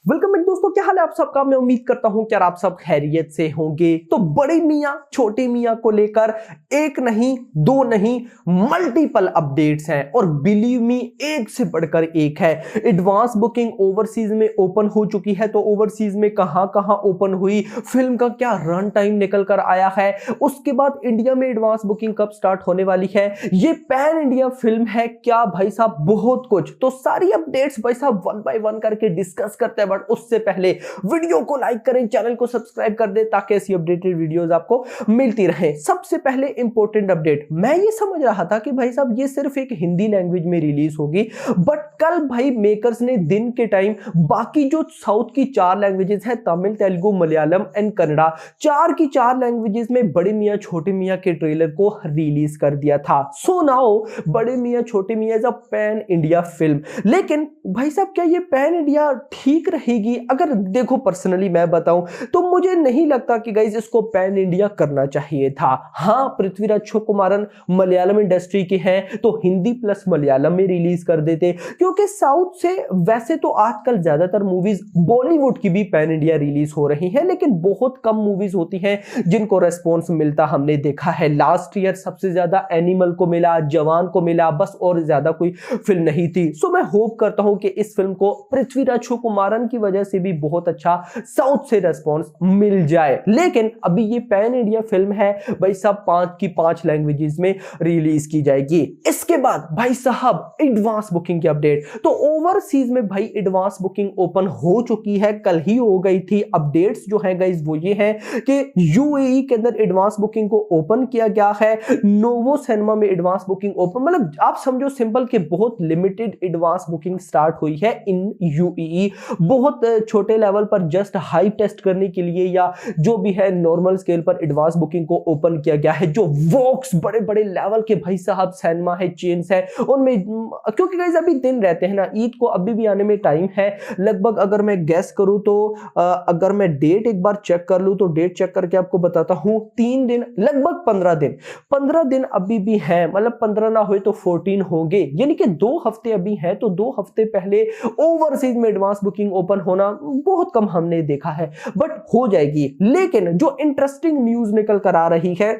Welcome back दोस्तों, क्या हाल है आप सबका। मैं उम्मीद करता हूं कि आप सब खैरियत से होंगे। तो बड़े मियां छोटे मियां को लेकर एक नहीं दो नहीं मल्टीपल अपडेट्स हैं और बिलीव मी एक से बढ़कर एक है। एडवांस बुकिंग ओवरसीज में ओपन हो चुकी है। तो ओवरसीज में कहां कहां ओपन हुई, फिल्म का क्या रन टाइम निकल कर आया है, उसके बाद इंडिया में एडवांस बुकिंग कब स्टार्ट होने वाली है, ये पैन इंडिया फिल्म है क्या भाई साहब, बहुत कुछ। तो सारी अपडेट्स भाई साहब वन बाय वन करके डिस्कस करते हैं। बट उससे पहले वीडियो को लाइक करें, चैनल को सब्सक्राइब कर दें ताकि ऐसी अपडेटेड वीडियोस आपको मिलती रहे। सबसे पहले इंपॉर्टेंट अपडेट, मैं ये समझ रहा था कि भाई साहब ये सिर्फ एक हिंदी लैंग्वेज में रिलीज होगी, बट कल भाई मेकर्स ने दिन के टाइम बाकी जो साउथ की 4 लैंग्वेजेस है, तमिल, तेलुगु, मलयालम एंड कन्नड़ा, 4 की 4 लैंग्वेजेस में बड़े मियां छोटे मियां के ट्रेलर को रिलीज कर दिया था। So now Bade Miyan Chhote Miyan is a pan India film. लेकिन भाई साहब क्या ये पैन इंडिया ठीक रहेगी? अगर देखो पर्सनली मैं बताऊं तो मुझे नहीं लगता कि गाइस इसको पैन इंडिया करना चाहिए था। हां, पृथ्वीराज सुकुमारन मलयालम इंडस्ट्री के हैं तो हिंदी प्लस मलयालम में रिलीज कर देते, क्योंकि साउथ से वैसे तो आजकल ज्यादातर मूवीज बॉलीवुड की भी पैन इंडिया रिलीज हो रही हैं, लेकिन बहुत कम मूवीज होती हैं जिनको रेस्पॉन्स मिलता। हमने देखा है लास्ट ईयर सबसे ज्यादा एनिमल को मिला, जवान को मिला, बस और ज्यादा कोई फिल्म नहीं थी। सो मैं होप करता हूं कि इस फिल्म को पृथ्वीराज सुकुमारन की वजह से भी बहुत अच्छा साउथ से रेस्पॉन्स मिल जाए। लेकिन अभी ये पैन इंडिया फिल्म है भाई साहब, 5 की 5 लैंग्वेजेस में रिलीज की जाएगी। इसके बाद भाई साहब एडवांस बुकिंग की अपडेट, तो ओवरसीज में भाई एडवांस बुकिंग ओपन हो चुकी है, कल ही हो गई थी। अपडेट्स जो है गाइस वो ये है कि यूएई के अंदर एडवांस बुकिंग को ओपन किया गया है। नोवो सिनेमा में एडवांस बुकिंग ओपन, मतलब आप समझो सिंपल कि बहुत लिमिटेड एडवांस बुकिंग स्टार्ट हुई है इन यूएई। बहुत छोटे लेवल पर जस्ट हाइप टेस्ट करने के लिए या जो भी है नॉर्मल स्केल पर एडवांस बुकिंग को ओपन किया गया है। जो वॉक्स बड़े बड़े लेवल के भाई साहब सिनेमा है, चेन्स है उनमें, क्योंकि गाइस अभी दिन रहते हैं ना, ईद को अभी भी आने में टाइम है लगभग। अगर मैं गेस करूं तो अगर मैं डेट एक बार चेक कर लूं तो डेट चेक करके आपको बताता हूं, 3 दिन लगभग 15 दिन अभी भी है, मतलब 15 ना हुए तो 14 होंगे, यानी कि 2 हफ्ते अभी है। तो 2 हफ्ते पहले ओवरसीज में एडवांस बुकिंग ओपन होना बहुत कम हमने देखा है, बट हो जाएगी। लेकिन जो इंटरेस्टिंग न्यूज निकल कर आ रही है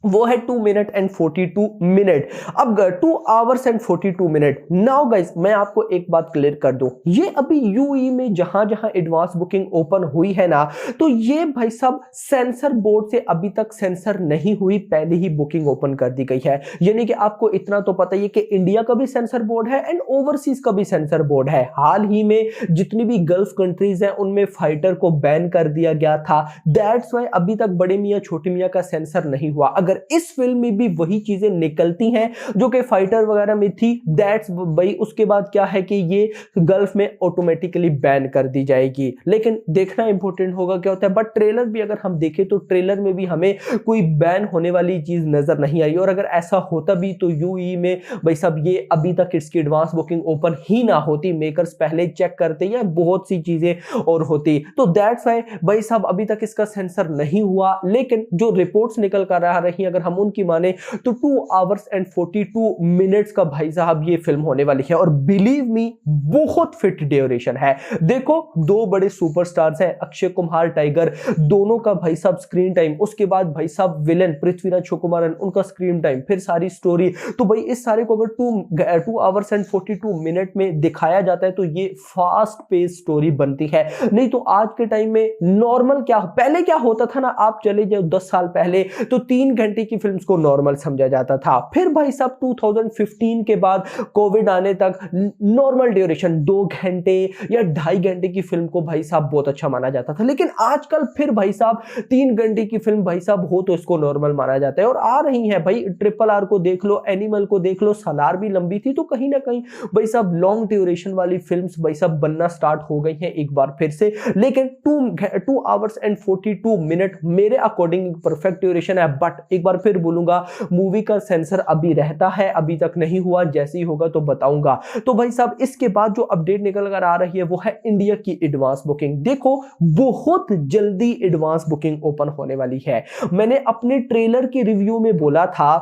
वो है 2 मिनट एंड 42 मिनट। अब 2 hours and 42 minute. Now guys मैं आपको एक बात क्लियर कर दूं, ये अभी यूएई में जहां जहां एडवांस बुकिंग ओपन हुई है ना, तो ये भाई साहब सेंसर बोर्ड से अभी तक सेंसर नहीं हुई, पहले ही बुकिंग ओपन कर दी गई है। यानी कि आपको इतना तो पता ही है कि इंडिया का भी सेंसर बोर्ड है एंड ओवरसीज का भी सेंसर बोर्ड है। हाल ही में जितनी भी गल्फ कंट्रीज हैं उनमें फाइटर को बैन कर दिया गया था। दैट्स वाई अभी तक बड़े मियां छोटे मियां का सेंसर नहीं हुआ। अगर इस फिल्म में भी वही चीजें निकलती हैं जो कि फाइटर वगैरह में थी, दैट्स भाई उसके बाद क्या है कि ये गल्फ में ऑटोमेटिकली बैन कर दी जाएगी। लेकिन देखना इंपॉर्टेंट होगा क्या होता है। बट ट्रेलर भी अगर हम देखें तो ट्रेलर में भी हमें कोई बैन होने वाली चीज नजर नहीं आई, और अगर ऐसा होता भी तो यूएई में भाई साहब ये अभी तक इसकी एडवांस बुकिंग ओपन ही ना होती, मेकर्स पहले चेक करते या बहुत सी चीजें और होती। तो दैट्स वाई भाई साहब अभी तक इसका सेंसर नहीं हुआ। लेकिन जो रिपोर्ट्स निकल कर आ रही अगर हम उनकी माने तो 2 आवर्स एंड 42 मिनट्स का भाई साहब ये फिल्म होने वाली है। और बिलीव मी बहुत फिट ड्यूरेशन है। देखो 2 बड़े सुपरस्टार्स हैं, अक्षय कुमार टाइगर, दोनों का भाई साहब स्क्रीन टाइम, उसके बाद भाई साहब विलेन पृथ्वीराज सुकुमारन उनका स्क्रीन टाइम, फिर सारी स्टोरी। तो भाई इस सारे को अगर 2 आवर्स एंड 42 मिनट में दिखाया जाता है तो ये फास्ट पेस स्टोरी बनती है। नहीं तो आज के टाइम में नॉर्मल क्या पहले क्या होता था ना, आप चले जाओ 10 साल पहले तो 3 घंटे की फिल्म्स को नॉर्मल समझा जाता था। फिर भाई साहब 2015 के बाद कोविड आने तक नॉर्मल ड्यूरेशन 2 घंटे या 2.5 घंटे की फिल्म को भाई साहब बहुत अच्छा माना जाता था। लेकिन आजकल फिर भाई साहब 3 घंटे की फिल्म भाई साहब हो तो इसको नॉर्मल माना जाता है। और आ रही है भाई, RRR को देख लो, एनिमल को देख लो, सालार भी लंबी थी, तो कहीं ना कहीं भाई साहब लॉन्ग ड्यूरेशन वाली फिल्म्स भाई साहब बनना स्टार्ट हो गई हैं एक बार फिर से। लेकिन 2 आवर्स एंड 42 मिनट मेरे अकॉर्डिंग परफेक्ट ड्यूरेशन है। बट एक बार फिर बोलूंगा मूवी का सेंसर अभी रहता है, अभी तक नहीं हुआ, जैसे ही होगा तो बताऊंगा। तो भाई साहब इसके बाद जो अपडेट निकल कर आ रही है वो है इंडिया की एडवांस बुकिंग। देखो बहुत जल्दी एडवांस बुकिंग ओपन होने वाली है। मैंने अपने ट्रेलर के रिव्यू में बोला था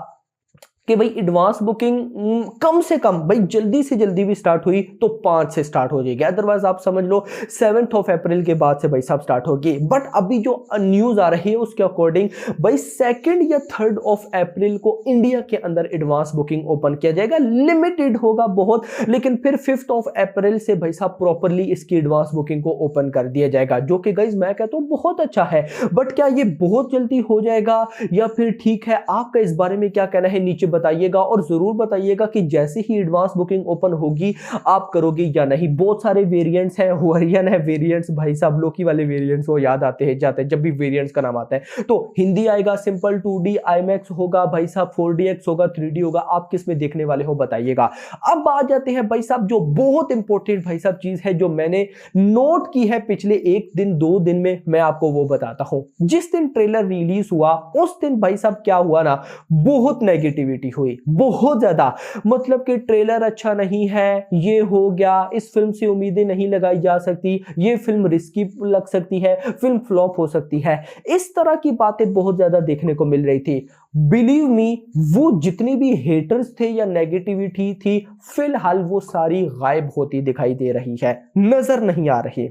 कि भाई एडवांस बुकिंग कम से कम भाई जल्दी से जल्दी भी स्टार्ट हुई तो 5 से स्टार्ट हो जाएगी, अदरवाइज आप समझ लो 7 अप्रैल के बाद से भाई साहब स्टार्ट होगी। बट अभी जो न्यूज आ रही है उसके अकॉर्डिंग भाई 2 या 3 अप्रैल को इंडिया के अंदर एडवांस बुकिंग ओपन किया जाएगा, लिमिटेड होगा बहुत, लेकिन फिर 5 अप्रैल से भाई साहब प्रॉपरली इसकी एडवांस बुकिंग को ओपन कर दिया जाएगा, जो कि गाइज मैं कहता हूं बहुत अच्छा है। बट क्या ये बहुत जल्दी हो जाएगा या फिर ठीक है, आपका इस बारे में क्या कहना है नीचे बताइएगा, और जरूर बताइएगा कि जैसे ही एडवांस बुकिंग ओपन होगी आप करोगे या नहीं। बहुत सारे वेरिएंट्स हैं, वेरिएंट है वेरिएंट्स, भाई साहब लोकी वाले वेरिएंट्स वो याद आते हैं जाते हैं जब भी वेरिएंट्स का नाम आता है। तो हिंदी आएगा सिंपल 2D, IMAX होगा भाई साहब, 4DX होगा, 3D होगा, आप किस में देखने वाले हो बताइएगा। अब आ जाते हैं भाई साहब जो बहुत इंपॉर्टेंट भाई साहब चीज है जो मैंने नोट की है पिछले 1 दिन 2 दिन में, मैं आपको वो बताता हूं। जिस दिन ट्रेलर रिलीज हुआ उस दिन भाई साहब क्या हुआ ना, बहुत नेगेटिविटी हुई, बहुत ज्यादा, मतलब कि ट्रेलर अच्छा नहीं है, ये हो गया, इस फिल्म से उम्मीदें नहीं लगाई जा सकती, ये फिल्म रिस्की लग सकती है, फिल्म फ्लॉप हो सकती है, इस तरह की बातें बहुत ज्यादा देखने को मिल रही थी। बिलीव मी, वो जितनी भी हेटर्स थे या नेगेटिविटी थी, फिलहाल वो सारी गायब होती दिखाई दे रही है, नजर नहीं आ रही,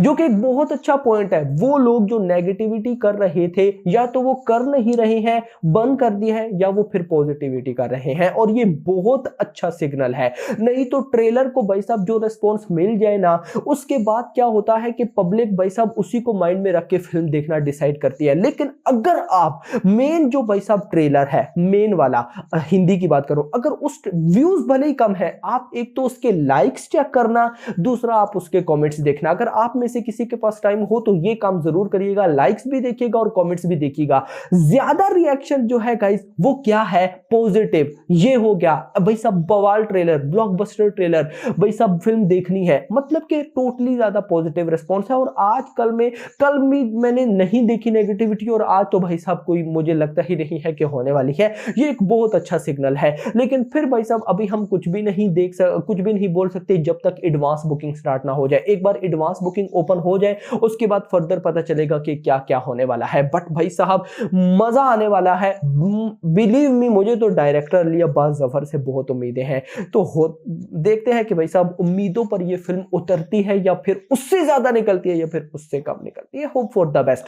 जो कि एक बहुत अच्छा पॉइंट है। वो लोग जो नेगेटिविटी कर रहे थे या तो वो कर नहीं रहे हैं, बंद कर दिया है, या वो फिर पॉजिटिविटी कर रहे हैं, और ये बहुत अच्छा सिग्नल है। नहीं तो ट्रेलर को भाई साहब जो रिस्पॉन्स मिल जाए ना, उसके बाद क्या होता है कि पब्लिक भाई साहब उसी को माइंड में रख के फिल्म देखना डिसाइड करती है। लेकिन अगर आप मेन जो भाई साहब ट्रेलर है, मेन वाला, हिंदी की बात करो, अगर उस व्यूज भले ही कम है, आप एक तो उसके लाइक्स चेक करना, दूसरा आप उसके कमेंट्स देखना। अगर आप में से किसी के पास टाइम हो तो ये काम जरूर करिएगा, लाइक्स भी देखिएगा और कमेंट्स भी देखिएगा। ज्यादा रिएक्शन जो है गाइस वो क्या है, पॉजिटिव। ये हो गया भाई साहब बवाल ट्रेलर, ब्लॉकबस्टर ट्रेलर, भाई साहब फिल्म देखनी है, मतलब कि टोटली ज्यादा पॉजिटिव रिस्पॉन्स है। और आजकल में, कल भी मैंने नहीं देखी नेगेटिविटी, और आज तो भाई साहब कोई मुझे लगता ही नहीं है कि होने वाली है। ये एक बहुत अच्छा सिग्नल है। लेकिन फिर भाई साहब अभी हम कुछ भी नहीं कुछ भी नहीं बोल सकते जब तक एडवांस बुकिंग स्टार्ट ना हो जाए। एक बार एडवांस बुकिंग ओपन हो जाए उसके बाद फर्दर पता चलेगा कि क्या क्या होने वाला है। बट भाई साहब मजा आने वाला है, बिलीव मी, मुझे तो डायरेक्टर अली अब्बास जफर से बहुत उम्मीदें हैं। तो देखते हैं कि भाई साहब उम्मीदों पर यह फिल्म उतरती है या फिर उससे ज्यादा निकलती है या फिर उससे कम निकलती है। होप फॉर द बेस्ट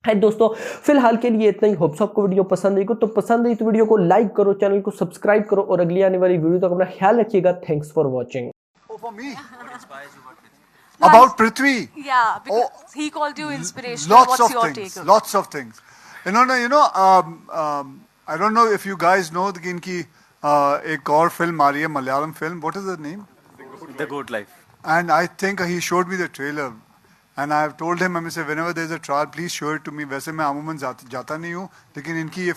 है दोस्तों। फिलहाल के लिए इतना ही। होप्स आपको वीडियो पसंद आई, तो पसंद आई तो वीडियो को लाइक करो, चैनल को सब्सक्राइब करो, और अगली आने वाली वीडियो तक अपना ख्याल रखिएगा। Thanks for watching. About Prithvi. Yeah, because he called you inspiration. Lots What's of your things. take? Lots of things. I don't know if you guys know कि इनकी एक और फिल्म आ रही है, Malayalam film. What is the name? The Goat Life. And I think he showed me the trailer. And I have told him, I mean, whenever there is a trial, please show it to me. वैसे मैं अमूमन जाता नहीं हूँ, लेकिन इनकी ये